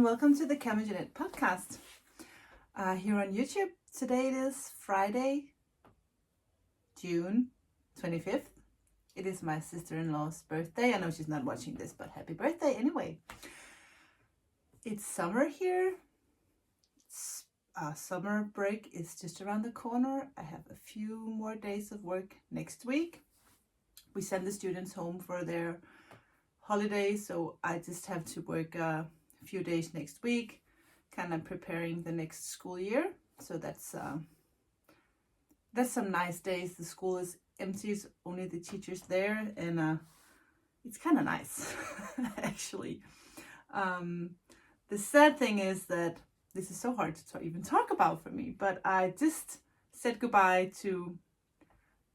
welcome to the CamijoKnit podcast here on YouTube. Today it is Friday, June 25th. It is my sister-in-law's birthday. I know she's not watching this, but happy birthday anyway. It's summer here. Summer break is just around the corner. I have a few more days of work next week. We send the students home for their holidays, so I just have to work a few days next week, kind of preparing the next school year. So that's some nice days. The school is empty, it's only the teachers there, and it's kind of nice actually. The sad thing is that this is so hard to even talk about for me, but I just said goodbye to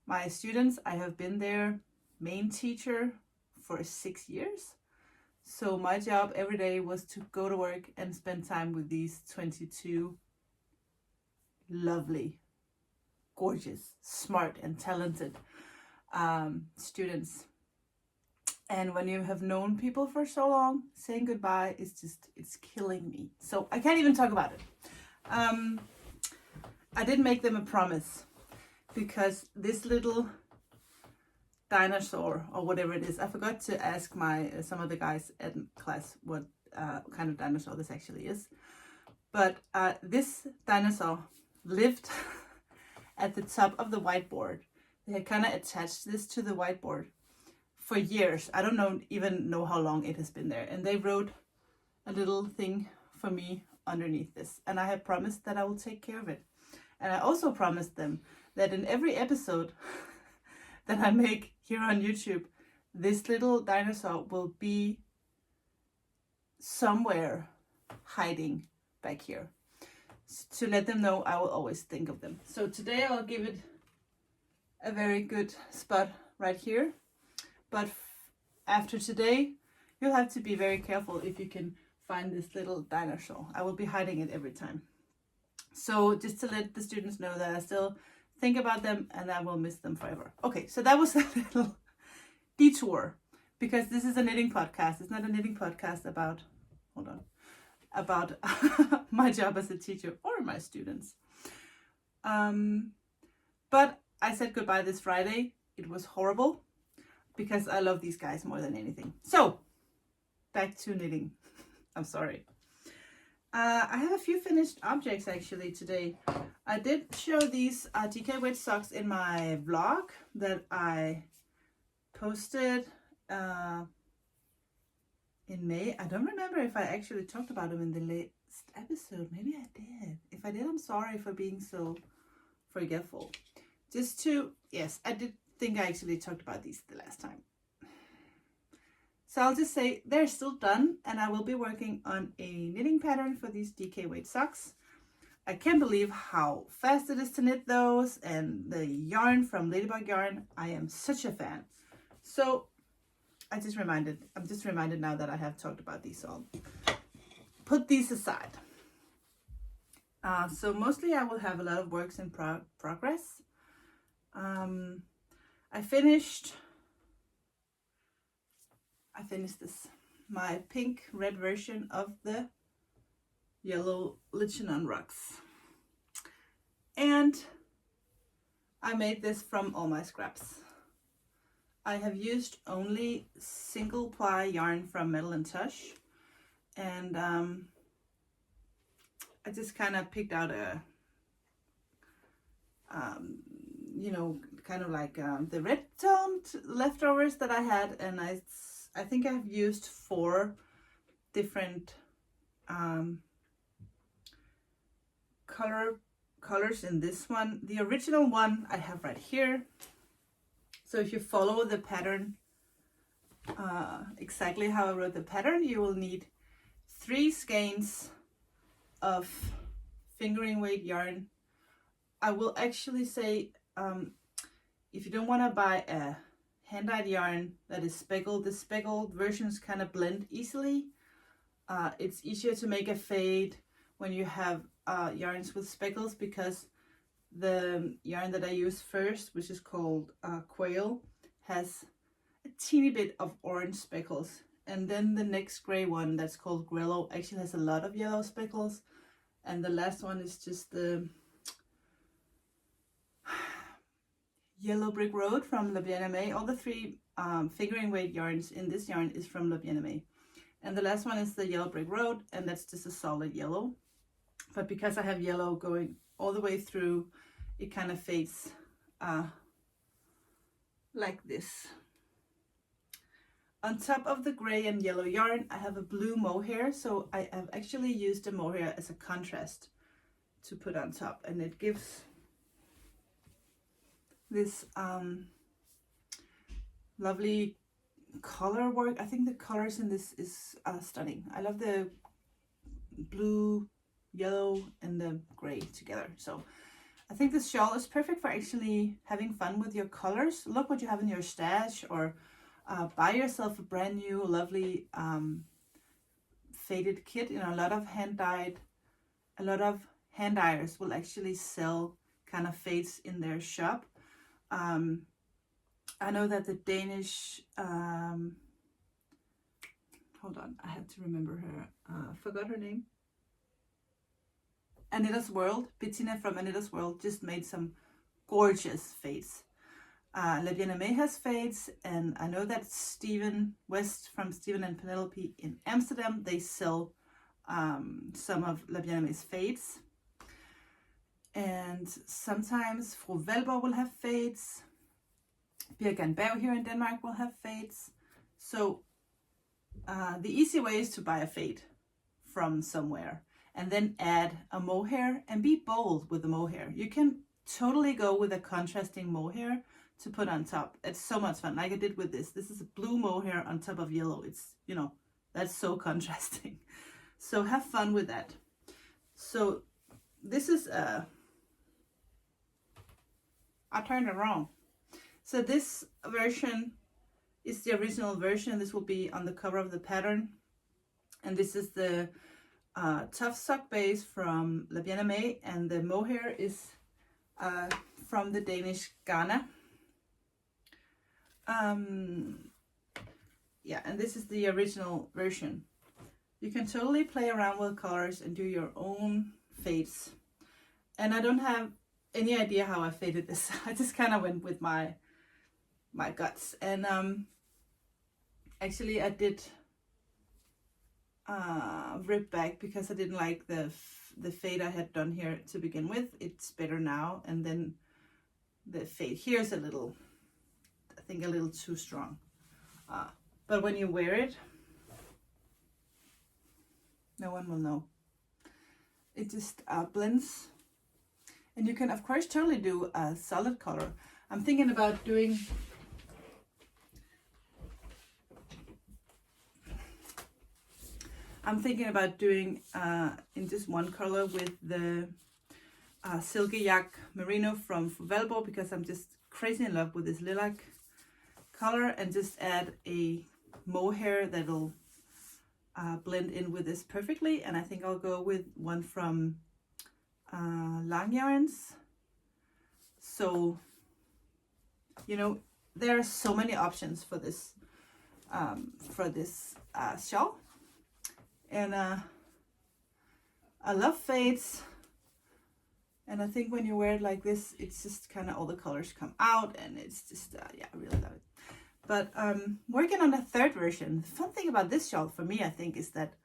my students. I have been their main teacher for 6 years. So my job every day was to go to work and spend time with these 22 lovely, gorgeous, smart and talented students. And when you have known people for so long, saying goodbye is it's killing me. So I can't even talk about it. I did make them a promise, because this little dinosaur or whatever it is, I forgot to ask some of the guys at class what kind of dinosaur this actually is. But this dinosaur lived at the top of the whiteboard. They had kind of attached this to the whiteboard for years. I don't even know how long it has been there. And they wrote a little thing for me underneath this. And I have promised that I will take care of it. And I also promised them that in every episode that I make here on YouTube, this little dinosaur will be somewhere hiding back here, to let them know I will always think of them. So today I'll give it a very good spot right here. But after today, you'll have to be very careful if you can find this little dinosaur. I will be hiding it every time. So just to let the students know that I still think about them and I will miss them forever. Okay, so that was a little detour, because this is a knitting podcast. It's not a knitting podcast about my job as a teacher or my students. But I said goodbye this Friday. It was horrible, because I love these guys more than anything. So back to knitting. I'm sorry. I have a few finished objects actually today. I did show these DK weight socks in my vlog that I posted in May. I don't remember if I actually talked about them in the latest episode. Maybe I did. If I did, I'm sorry for being so forgetful. Yes, I did think I actually talked about these the last time. So I'll just say they're still done, and I will be working on a knitting pattern for these DK weight socks. I can't believe how fast it is to knit those, and the yarn from Ladybug Yarn, I am such a fan. So I'm just reminded now that I have talked about these, so I'll put these aside. So mostly I will have a lot of works in progress. I finished this, my pink red version of the Yellow Lichen on rocks, and I made this from all my scraps. I have used only single ply yarn from Metal and Tush, and I just kind of picked out a kind of like the red toned leftovers that I had, and I think I've used 4 different colors in this one. The original one I have right here. So if you follow the pattern exactly how I wrote the pattern, you will need 3 skeins of fingering weight yarn. I will actually say, if you don't want to buy a hand-dyed yarn that is speckled, the speckled versions kind of blend easily. It's easier to make a fade when you have yarns with speckles, because the yarn that I use first, which is called Quail, has a teeny bit of orange speckles And then the next gray one that's called Grillo actually has a lot of yellow speckles. And the last one is just the Yellow Brick Road from Le Bien-Aimé. All the three fingering weight yarns in this yarn is from Le Bien-Aimé. And the last one is the Yellow Brick Road, and that's just a solid yellow. But because I have yellow going all the way through, it kind of fades like this. On top of the gray and yellow yarn, I have a blue mohair. So I have actually used a mohair as a contrast to put on top, and it gives this lovely color work. I think the colors in this is stunning. I love the blue, yellow, and the gray together. So I think this shawl is perfect for actually having fun with your colors. Look what you have in your stash, or buy yourself a brand new lovely faded kit. You know, a lot of hand dyers will actually sell kind of fades in their shop. I know that the Danish, hold on, I have to remember her, forgot her name. Anita's World, Bettina from Anita's World just made some gorgeous fades. Le Bien-Aimé has fades, and I know that Stephen West from Stephen and Penelope in Amsterdam, they sell some of Le Bien-Aimé's fades. And sometimes Fru Valborg will have fades. Birk and Berg here in Denmark will have fades. So the easy way is to buy a fade from somewhere and then add a mohair and be bold with the mohair. You can totally go with a contrasting mohair to put on top. It's so much fun, like I did with this. This is a blue mohair on top of yellow. It's, you know, that's so contrasting. So have fun with that. So this is I turned it wrong. So this version is the original version. This will be on the cover of the pattern. And this is the Tough Sock base from Le Bien-Aimé, and the mohair is from the Danish Ghana. Yeah, and this is the original version. You can totally play around with colors and do your own fades. And I don't have any idea how I faded this. I just kind of went with my guts. And actually I did rip back because I didn't like the fade I had done here to begin with. It's better now, and then the fade here is a little, I think, a little too strong. But when you wear it, no one will know. It just blends. And you can, of course, totally do a solid color. I'm thinking about doing in just one color with the Silky Yak Merino from Valborg, because I'm just crazy in love with this lilac color, and just add a mohair that'll blend in with this perfectly. And I think I'll go with one from Lang Yarns. So, you know, there are so many options for this shawl. And I love fades, and I think when you wear it like this, it's just kind of all the colors come out, and it's just yeah, I really love it. But working on a third version. The fun thing about this shawl for me, I think, is that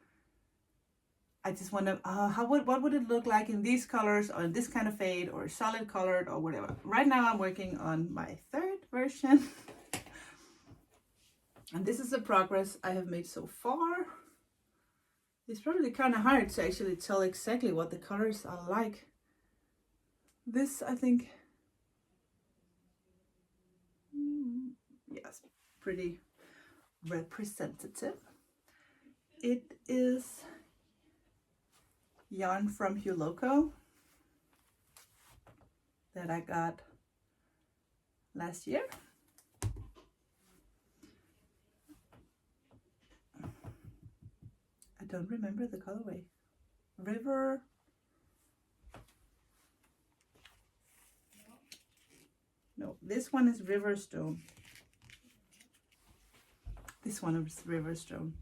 I just wonder what would it look like in these colors, or in this kind of fade, or solid colored, or whatever. Right now I'm working on my third version. And this is the progress I have made so far. It's probably kind of hard to actually tell exactly what the colors are like. This, I think, yes, pretty representative. It is yarn from Huloko that I got last year. I don't remember the colorway. River. No, this one is Riverstone. This one is reverse drawn.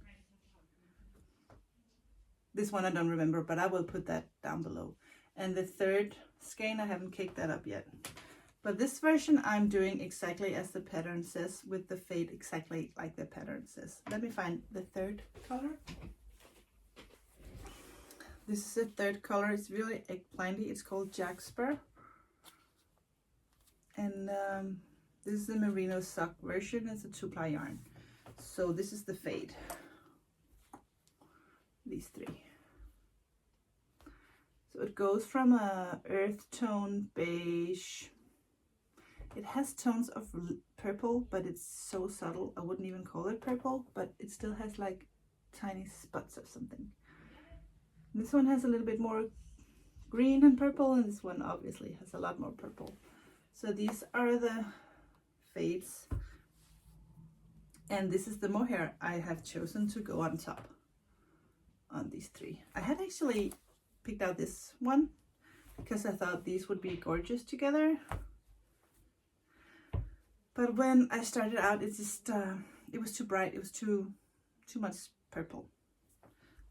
This one I don't remember, but I will put that down below. And the third skein, I haven't caked that up yet. But this version I'm doing exactly as the pattern says, with the fade exactly like the pattern says. Let me find the third color. This is the third color. It's really eggplanty. It's called Jackspur. And this is the merino sock version. It's a 2-ply yarn. So this is the fade. These three. So it goes from a earth tone beige. It has tones of purple, but it's so subtle. I wouldn't even call it purple, but it still has like tiny spots of something. This one has a little bit more green and purple, and this one obviously has a lot more purple. So these are the fades. And this is the mohair I have chosen to go on top on these three. I had actually picked out this one because I thought these would be gorgeous together. But when I started out, it just it was too bright. It was too much purple.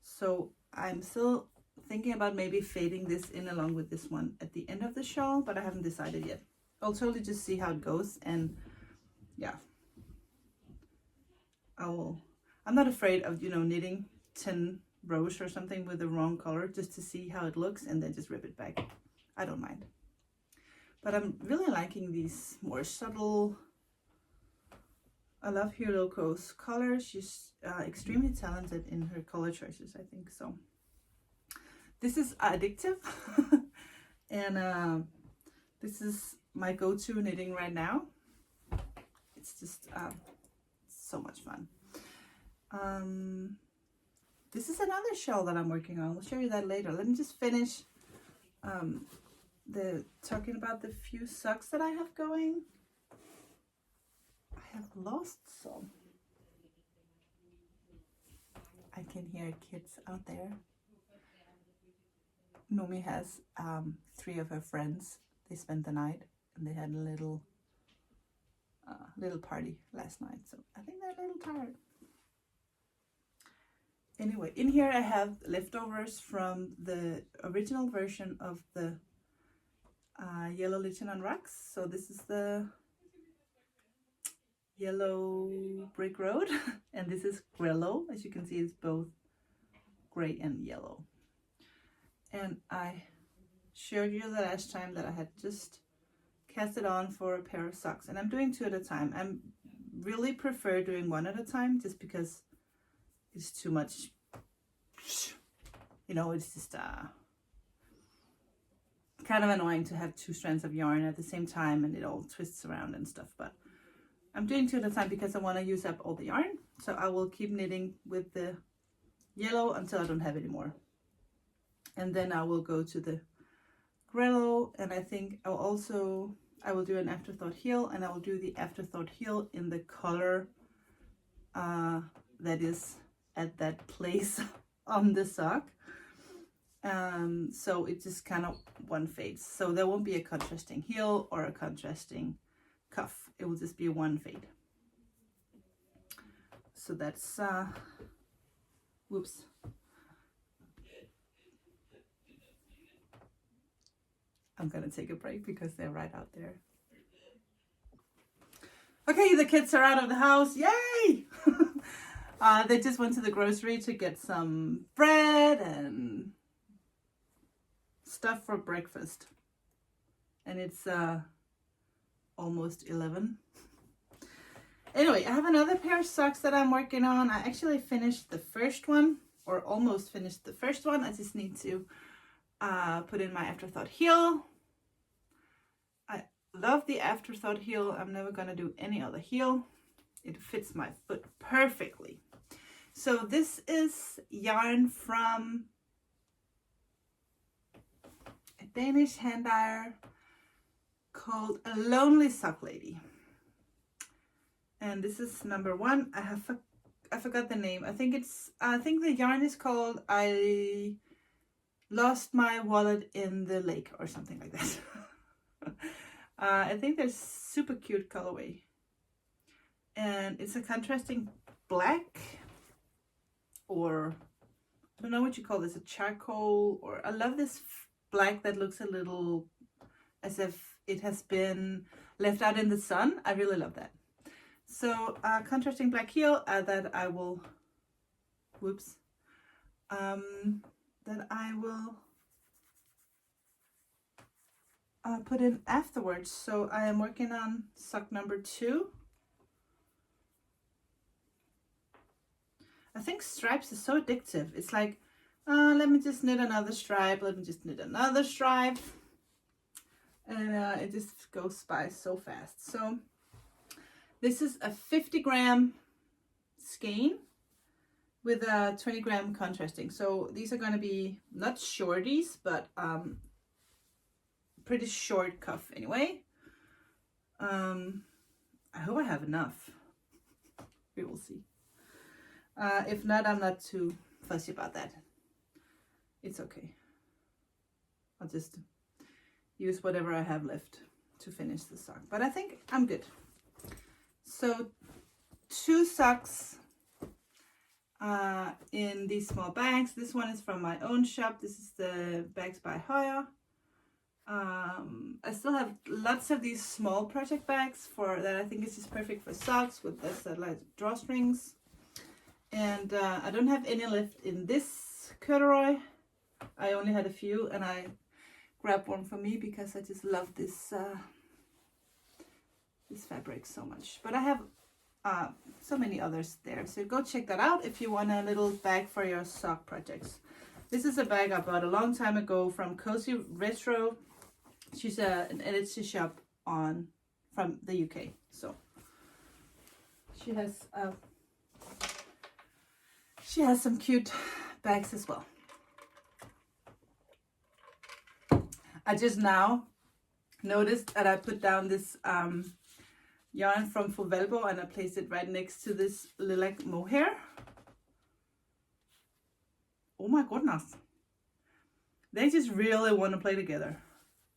So I'm still thinking about maybe fading this in along with this one at the end of the shawl, but I haven't decided yet. I'll totally just see how it goes, and yeah, I'm not afraid of, you know, knitting 10 rows or something with the wrong color just to see how it looks and then just rip it back. I don't mind. But I'm really liking these more subtle. I love Hiroko's color. She's extremely talented in her color choices, I think. So this is addictive. And this is my go-to knitting right now. It's just so much fun. This is another shawl that I'm working on. I'll show you that later. Let me just finish talking about the few socks that I have going. I have lost some. I can hear kids out there. Nomi has 3 of her friends. They spent the night and they had a little party last night. So I think they're a little tired. Anyway, in here I have leftovers from the original version of the Yellow Lichen on Rocks. So this is the Yellow Brick Road, and this is Grello. As you can see, it's both gray and yellow. And I showed you the last time that I had just cast it on for a pair of socks, and I'm doing 2 at a time. I really prefer doing 1 at a time just because it's too much, you know, it's just kind of annoying to have 2 strands of yarn at the same time and it all twists around and stuff. But I'm doing 2 at a time because I want to use up all the yarn. So I will keep knitting with the yellow until I don't have any more. And then I will go to the Grello, and I think I will do an afterthought heel, and I will do the afterthought heel in the color that is at that place on the sock. So it's just kind of one fade. So there won't be a contrasting heel or a contrasting cuff. It will just be one fade. So that's whoops. I'm gonna take a break because they're right out there. Okay, the kids are out of the house. Yay! They just went to the grocery to get some bread and stuff for breakfast. And it's almost 11. Anyway, I have another pair of socks that I'm working on. I actually finished the first one, or almost finished the first one. I just need to put in my afterthought heel. I love the afterthought heel. I'm never gonna do any other heel. It fits my foot perfectly. So this is yarn from a Danish hand dyer called A Lonely Sock Lady. And this is number 1. I forgot the name. I think the yarn is called I Lost My Wallet in the Lake or something like that. I think they're super cute colorway. And it's a contrasting black, or I don't know what you call this, a charcoal, or I love this black that looks a little as if it has been left out in the sun. I really love that. So contrasting black heel that I will, whoops, that I will put in afterwards. So I am working on sock number 2. I think stripes is so addictive. It's like, let me just knit another stripe, let me just knit another stripe. And it just goes by so fast. So this is a 50 gram skein with a 20 gram contrasting. So these are going to be not shorties, but pretty short cuff anyway. I hope I have enough. We will see. If not, I'm not too fussy about that. It's okay. I'll just use whatever I have left to finish the sock. But I think I'm good. So 2 socks in these small bags. This one is from my own shop. This is the Bags by Hoya. I still have lots of these small project bags for that. I think is just perfect for socks with this like drawstrings. And I don't have any left in this corduroy. I only had a few, and I grabbed one for me because I just love this this fabric so much. But I have so many others there, so go check that out if you want a little bag for your sock projects. This is a bag I bought a long time ago from Cozy Retro. She's an Etsy shop from the UK, so she has some cute bags as well. I just now noticed that I put down this yarn from Fovelbo, and I placed it right next to this lilac mohair. Oh my goodness. They just really want to play together.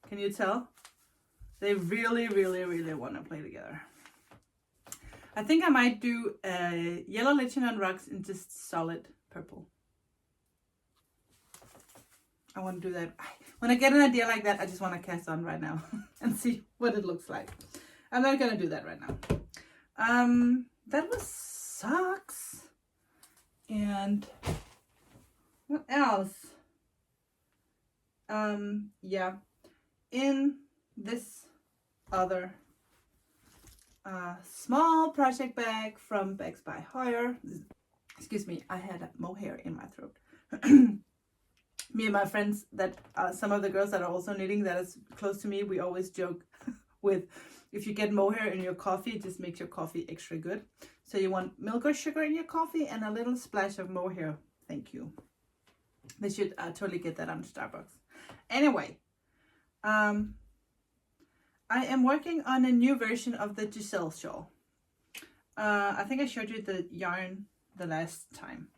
Can you tell? They really, really, really want to play together. I think I might do a Yellow Lichen on rocks in just solid purple. I want to do that. When I get an idea like that, I just want to cast on right now and see what it looks like. I'm not going to do that right now. That was socks. And what else? Yeah. In this other small project bag from Bags by Hoya. Excuse me, I had mohair in my throat. Me and my friends, that some of the girls that are also knitting that is close to me, we always joke with, if you get mohair in your coffee, it just makes your coffee extra good. So you want milk or sugar in your coffee and a little splash of mohair. Thank you. They should totally get that on Starbucks. Anyway, I am working on a new version of the Giselle shawl. I think I showed you the yarn the last time.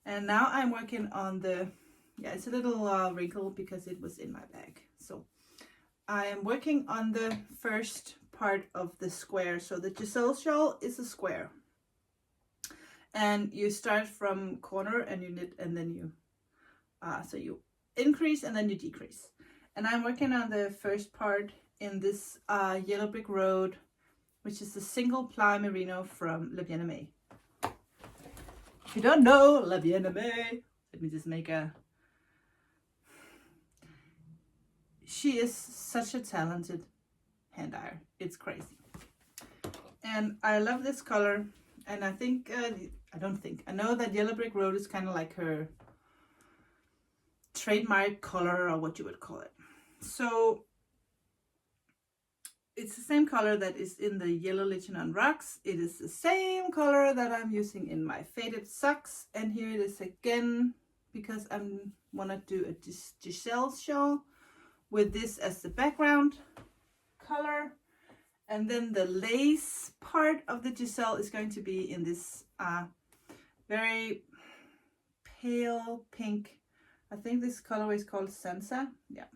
And now I'm working on the, yeah, it's a little wrinkled because it was in my bag. So I am working on the first part of the square. So the Giselle shawl is a square. And you start from corner and you knit, and then you, so you increase and then you decrease. And I'm working on the first part in this Yellow Brick Road, which is a single ply merino from La Bien-Aimée. If you don't know La Bien-Aimée, let me just make a... She is such a talented hand dyer. It's crazy. And I love this color. And I think, I know that Yellow Brick Road is kind of like her trademark color, or what you would call it. So it's the same color that is in the Yellow Lichen on rocks. It is the same color that I'm using in my faded socks. And here it is again, because I want to do a Giselle shawl with this as the background color. And then the lace part of the Giselle is going to be in this very pale pink. I think this color is called Sansa. Yeah,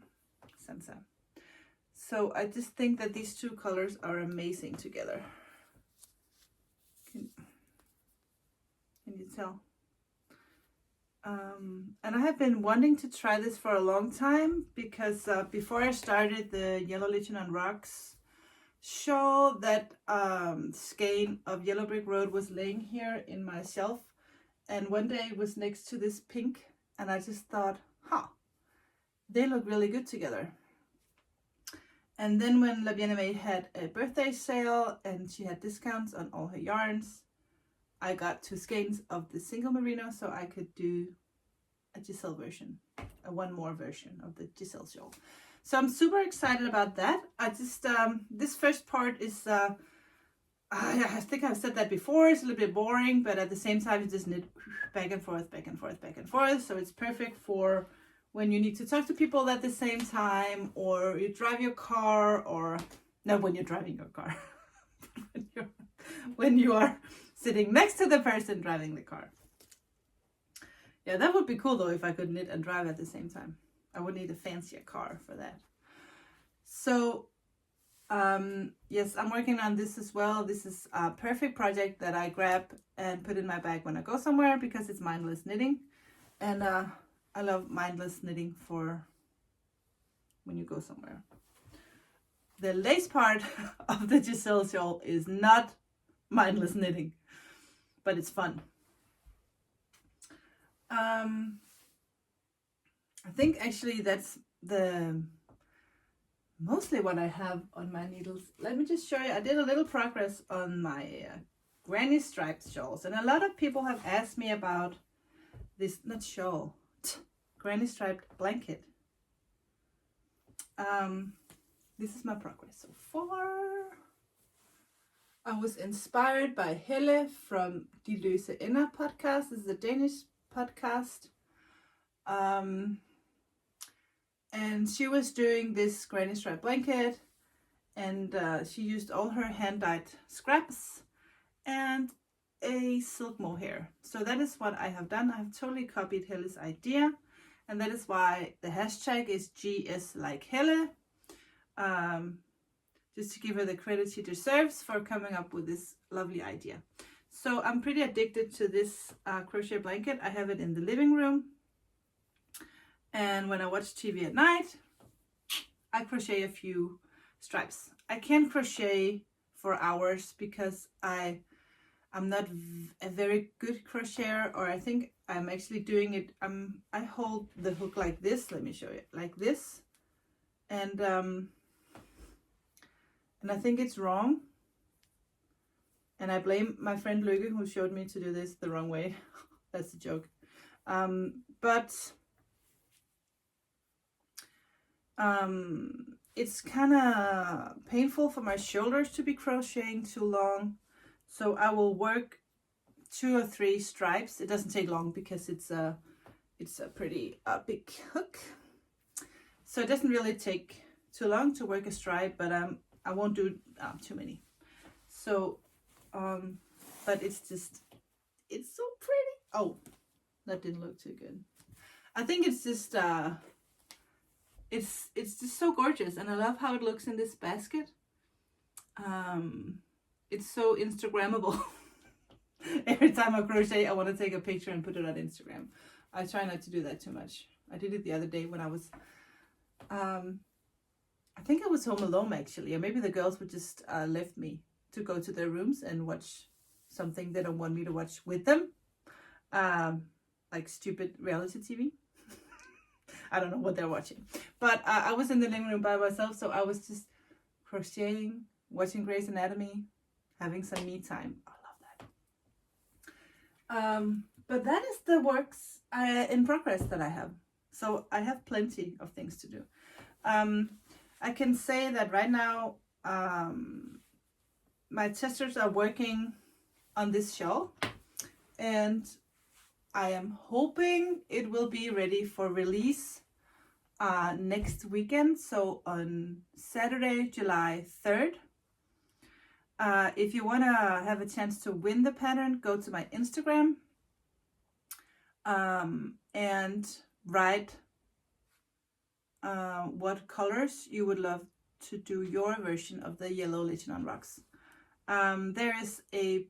Sansa. So I just think that these two colors are amazing together. Can you tell? And I have been wanting to try this for a long time because before I started the Yellow Lichen on Rocks shawl, that skein of Yellow Brick Road was laying here in my shelf, and one day it was next to this pink, and I just thought, they look really good together. And then when La Bien-Aimée had a birthday sale and she had discounts on all her yarns, I got 2 skeins of the single merino so I could do a Giselle version, a one more version of the Giselle shawl. So I'm super excited about that. I just, this first part is, I think I've said that before, it's a little bit boring, but at the same time, you just knit back and forth, back and forth, back and forth. So it's perfect for when you need to talk to people at the same time, or you drive your car, or not when you're driving your car, when you are sitting next to the person driving the car. Yeah, that would be cool though if I could knit and drive at the same time. I would need a fancier car for that. So yes, I'm working on this as well. This is a perfect project that I grab and put in my bag when I go somewhere because it's mindless knitting. And I love mindless knitting for when you go somewhere. The lace part of the Giselle shawl is not mindless knitting, but it's fun. I think actually that's mostly what I have on my needles. Let me just show you. I did a little progress on my granny striped shawls, and a lot of people have asked me about this, not shawl, granny striped blanket. This is my progress so far. I was inspired by Helle from De Løse Ender podcast. This is a Danish podcast. And she was doing this granny stripe blanket, and she used all her hand-dyed scraps and a silk mohair. So that is what I have done. I have totally copied Helle's idea, and that is why the hashtag is GS like Helle. Just to give her the credit she deserves for coming up with this lovely idea. So I'm pretty addicted to this crochet blanket. I have it in the living room. And when I watch TV at night, I crochet a few stripes. I can't crochet for hours because I'm not a very good crocheter, or I think I'm actually doing it. I hold the hook like this. Let me show you, like this, and I think it's wrong. And I blame my friend Lykke, who showed me to do this the wrong way. That's a joke. It's kind of painful for my shoulders to be crocheting too long. So I will work 2 or 3 stripes. It doesn't take long because it's a pretty big hook. So it doesn't really take too long to work a stripe, but I won't do too many. So, but it's so pretty. Oh, that didn't look too good. I think it's just, it's just so gorgeous, and I love how it looks in this basket. It's so Instagrammable. Every time I crochet, I want to take a picture and put it on Instagram. I try not to do that too much. I did it the other day when I was, I think I was home alone actually, or maybe the girls would just left me to go to their rooms and watch something they don't want me to watch with them, like stupid reality TV. I don't know what they're watching, but I was in the living room by myself, so I was just crocheting, watching Grey's Anatomy, having some me time. I love that. But that is the works in progress that I have. So I have plenty of things to do. I can say that right now, my testers are working on this shawl, and I am hoping it will be ready for release next weekend, so on Saturday, July 3rd. If you want to have a chance to win the pattern, go to my Instagram and write what colors you would love to do your version of the Yellow Lichen on Rocks. There is a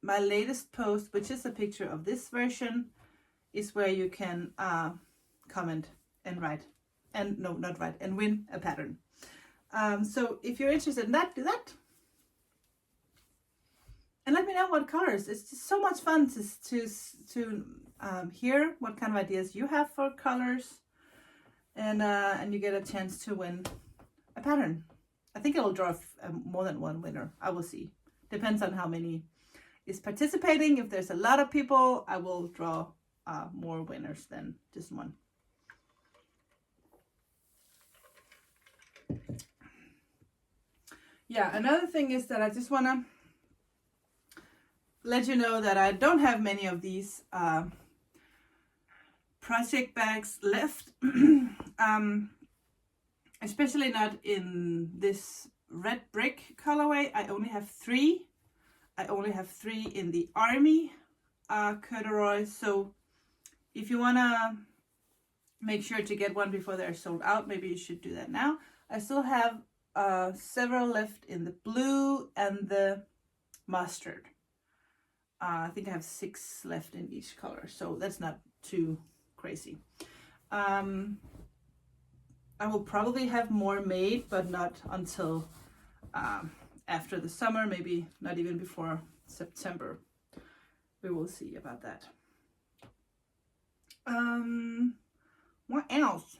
my latest post, which is a picture of this version, is where you can comment and write, and no, not write, and win a pattern. So if you're interested in that, do that. And let me know what colors. It's just so much fun to hear what kind of ideas you have for colors, and you get a chance to win a pattern. I think it'll draw more than one winner. I will see. Depends on how many is participating. If there's a lot of people, I will draw more winners than just one. Yeah, another thing is that I just want to let you know that I don't have many of these project bags left. Especially not in this red brick colorway. I only have 3. I only have 3 in the army corduroy. So if you want to make sure to get one before they're sold out, maybe you should do that now. I still have several left in the blue and the mustard. I think I have 6 left in each color, so that's not too crazy. I will probably have more made, but not until after the summer, maybe not even before September. We will see about that. What else?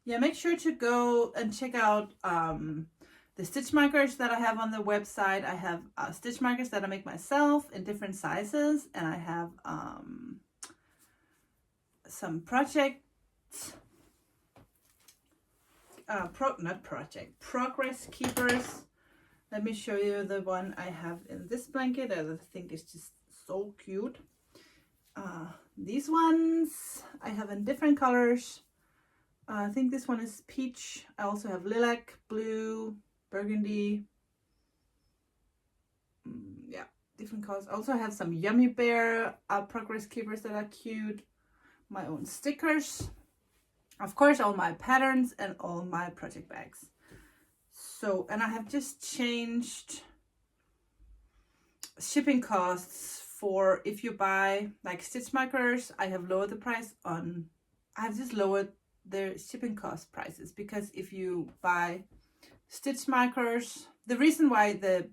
Yeah, make sure to go and check out the stitch markers that I have on the website. I have stitch markers that I make myself in different sizes, and I have some progress keepers. Let me show you the one I have in this blanket. I think it's just so cute. These ones I have in different colors. I think this one is peach. I also have lilac, blue, burgundy. Yeah, different colors. I also have some Yummy Bear progress keepers that are cute. My own stickers. Of course, all my patterns and all my project bags. So, and I have just changed shipping costs for if you buy like stitch markers. I have lowered the price on, I have just lowered the shipping cost prices, because if you buy stitch markers, the reason why the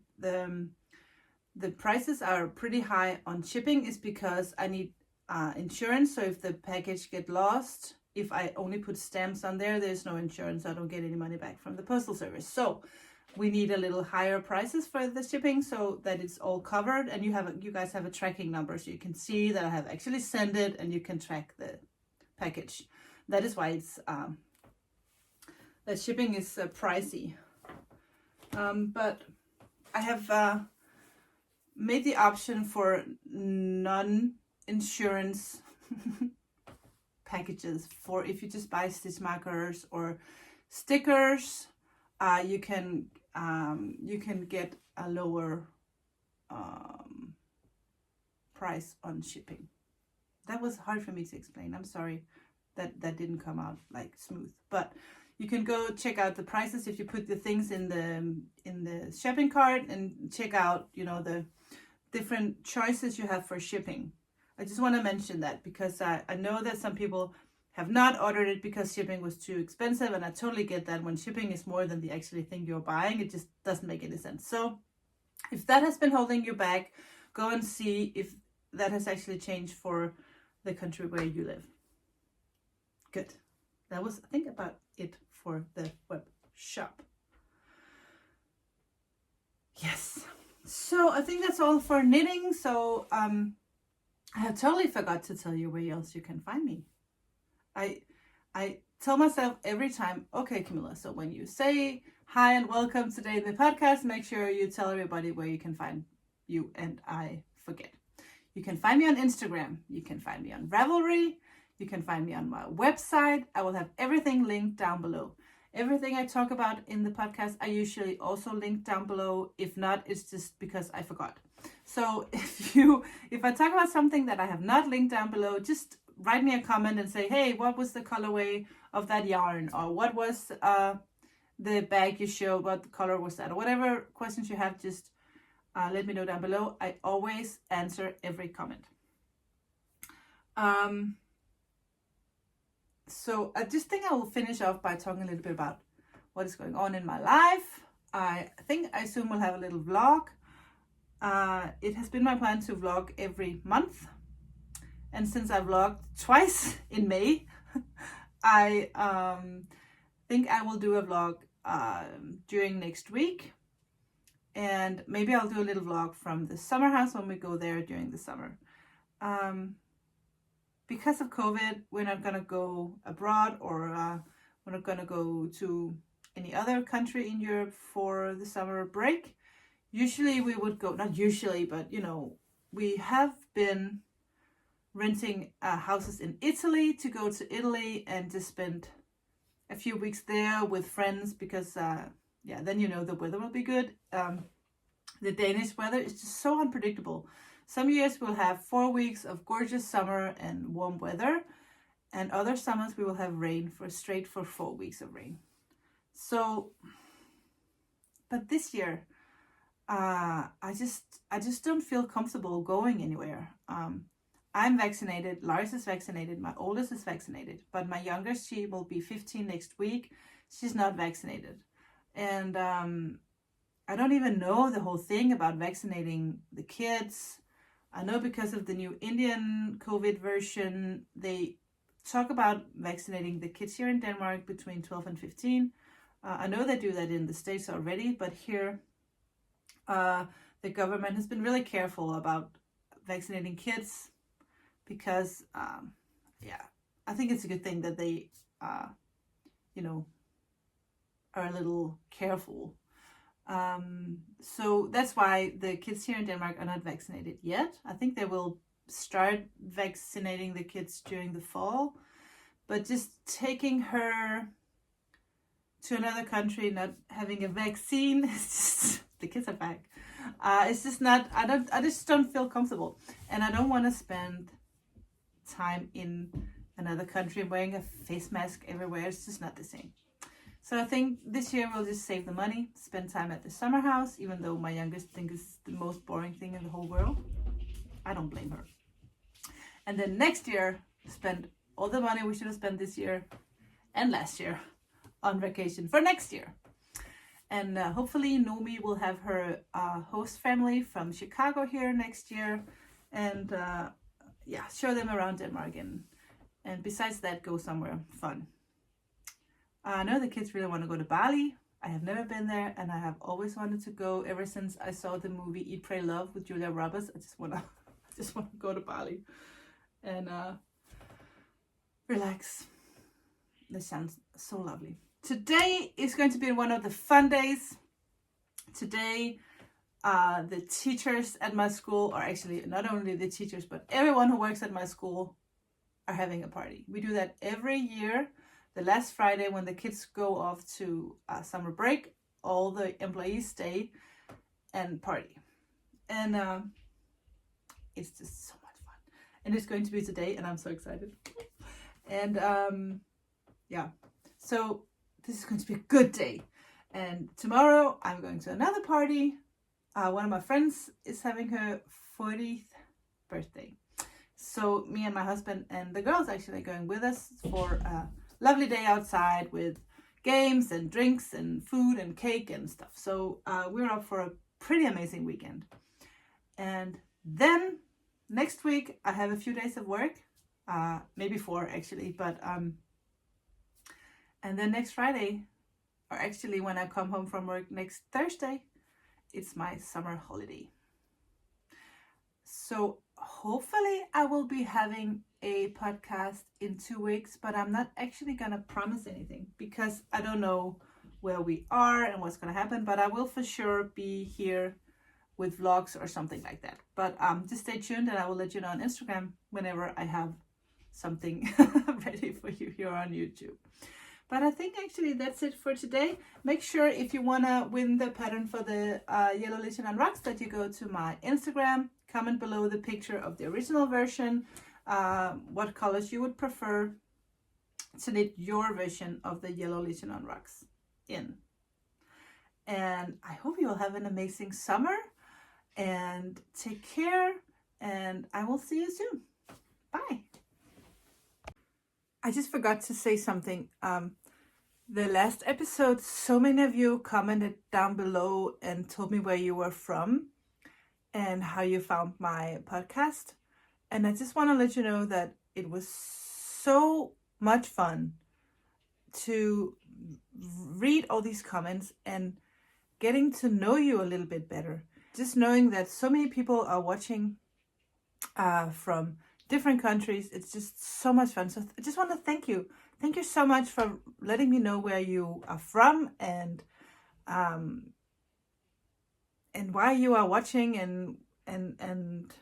prices are pretty high on shipping is because I need insurance. So if the package get lost, if I only put stamps on there, there's no insurance. I don't get any money back from the postal service. So we need a little higher prices for the shipping so that it's all covered, and you guys have a tracking number so you can see that I have actually sent it, and you can track the package. That is why it's that shipping is pricey. But I have made the option for non-insurance packages. For if you just buy stitch markers or stickers, you can get a lower price on shipping. That was hard for me to explain. I'm sorry that didn't come out like smooth, but you can go check out the prices if you put the things in the shopping cart, and check out, you know, the different choices you have for shipping. I just want to mention that because I know that some people have not ordered it because shipping was too expensive, and I totally get that. When shipping is more than the actually thing you're buying, it just doesn't make any sense. So if that has been holding you back, go and see if that has actually changed for the country where you live. Good. That was, I think, about it for the web shop. Yes. So I think that's all for knitting. So I have totally forgot to tell you where else you can find me. I tell myself every time, okay, Camilla, so when you say hi and welcome today in the podcast, make sure you tell everybody where you can find you, and I forget. You can find me on Instagram. You can find me on Ravelry. You can find me on my website. I will have everything linked down below. Everything I talk about in the podcast, I usually also link down below. If not, it's just because I forgot. So if I talk about something that I have not linked down below, just write me a comment and say, hey, what was the colorway of that yarn? Or what was the bag you showed, what color was that, or whatever questions you have, just let me know down below. I always answer every comment. So I just think I will finish off by talking a little bit about what is going on in my life. I think I soon will have a little vlog. It has been my plan to vlog every month. And since I vlogged twice in May, I think I will do a vlog during next week. And maybe I'll do a little vlog from the summer house when we go there during the summer. Because of COVID, we're not going to go abroad, or we're not going to go to any other country in Europe for the summer break. Usually we would go, not usually, but you know, we have been renting houses in Italy to go to Italy and just spend a few weeks there with friends, because yeah, then you know the weather will be good. The Danish weather is just so unpredictable. Some years we'll have 4 weeks of gorgeous summer and warm weather, and other summers we will have rain for 4 weeks of rain. So, but this year, I just don't feel comfortable going anywhere. I'm vaccinated, Lars is vaccinated, my oldest is vaccinated, but my youngest, she will be 15 next week. She's not vaccinated. And I don't even know the whole thing about vaccinating the kids. I know because of the new Indian COVID version, they talk about vaccinating the kids here in Denmark between 12 and 15. I know they do that in the States already, but here the government has been really careful about vaccinating kids, because yeah, I think it's a good thing that they you know, are a little careful. So that's why the kids here in Denmark are not vaccinated yet. I think they will start vaccinating the kids during the fall, but just taking her to another country, not having a vaccine, it's just, the kids are back. It's just not, I just don't feel comfortable, and I don't want to spend time in another country wearing a face mask everywhere. It's just not the same. So I think this year we'll just save the money, spend time at the summer house, even though my youngest thinks it's the most boring thing in the whole world. I don't blame her. And then next year, spend all the money we should have spent this year and last year on vacation for next year. And hopefully Nomi will have her host family from Chicago here next year, and yeah, show them around Denmark, and besides that, go somewhere fun. I know the kids really want to go to Bali. I have never been there, and I have always wanted to go ever since I saw the movie Eat, Pray, Love with Julia Roberts. I just want to go to Bali and relax. This sounds so lovely. Today is going to be one of the fun days. Today, the teachers at my school, or actually not only the teachers, but everyone who works at my school, are having a party. We do that every year. The last Friday when the kids go off to summer break, all the employees stay and party. And it's just so much fun. And it's going to be today, and I'm so excited. And yeah, so this is going to be a good day. And tomorrow I'm going to another party. One of my friends is having her 40th birthday. So me and my husband and the girls actually are going with us for a lovely day outside with games and drinks and food and cake and stuff. So we're up for a pretty amazing weekend. And then next week I have a few days of work, maybe 4 actually, but and then next Friday, or actually when I come home from work next Thursday, it's my summer holiday. So hopefully I will be having a podcast in 2 weeks, but I'm not actually gonna promise anything because I don't know where we are and what's gonna happen, but I will for sure be here with vlogs or something like that. But just stay tuned, and I will let you know on Instagram whenever I have something ready for you here on YouTube. But I think actually that's it for today. Make sure if you want to win the pattern for the Yellow Lichen on Rocks that you go to my Instagram, comment below the picture of the original version, what colors you would prefer to knit your version of the Yellow Lichen on Rocks in. And I hope you will have an amazing summer and take care. And I will see you soon. Bye. I just forgot to say something. The last episode, so many of you commented down below and told me where you were from and how you found my podcast. And I just want to let you know that it was so much fun to read all these comments and getting to know you a little bit better. Just knowing that so many people are watching from different countries, it's just so much fun. So I just want to thank you. Thank you so much for letting me know where you are from and why you are watching and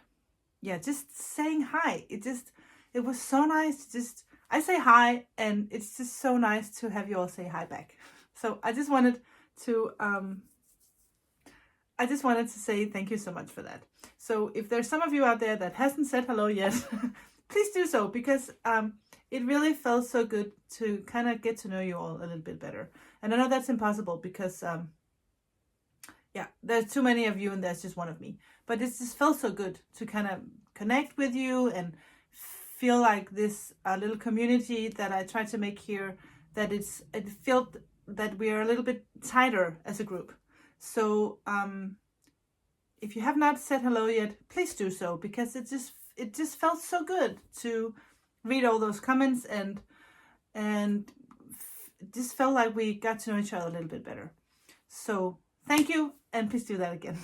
yeah, just saying hi. It was so nice. I say hi, and it's just so nice to have you all say hi back. So I just wanted to say thank you so much for that. So if there's some of you out there that hasn't said hello yet, please do so, because it really felt so good to kind of get to know you all a little bit better. And I know that's impossible because yeah, there's too many of you and there's just one of me. But it just felt so good to kind of connect with you and feel like this little community that I tried to make here, that it felt that we are a little bit tighter as a group. So if you have not said hello yet, please do so, because it just felt so good to read all those comments and just felt like we got to know each other a little bit better. So thank you, and please do that again.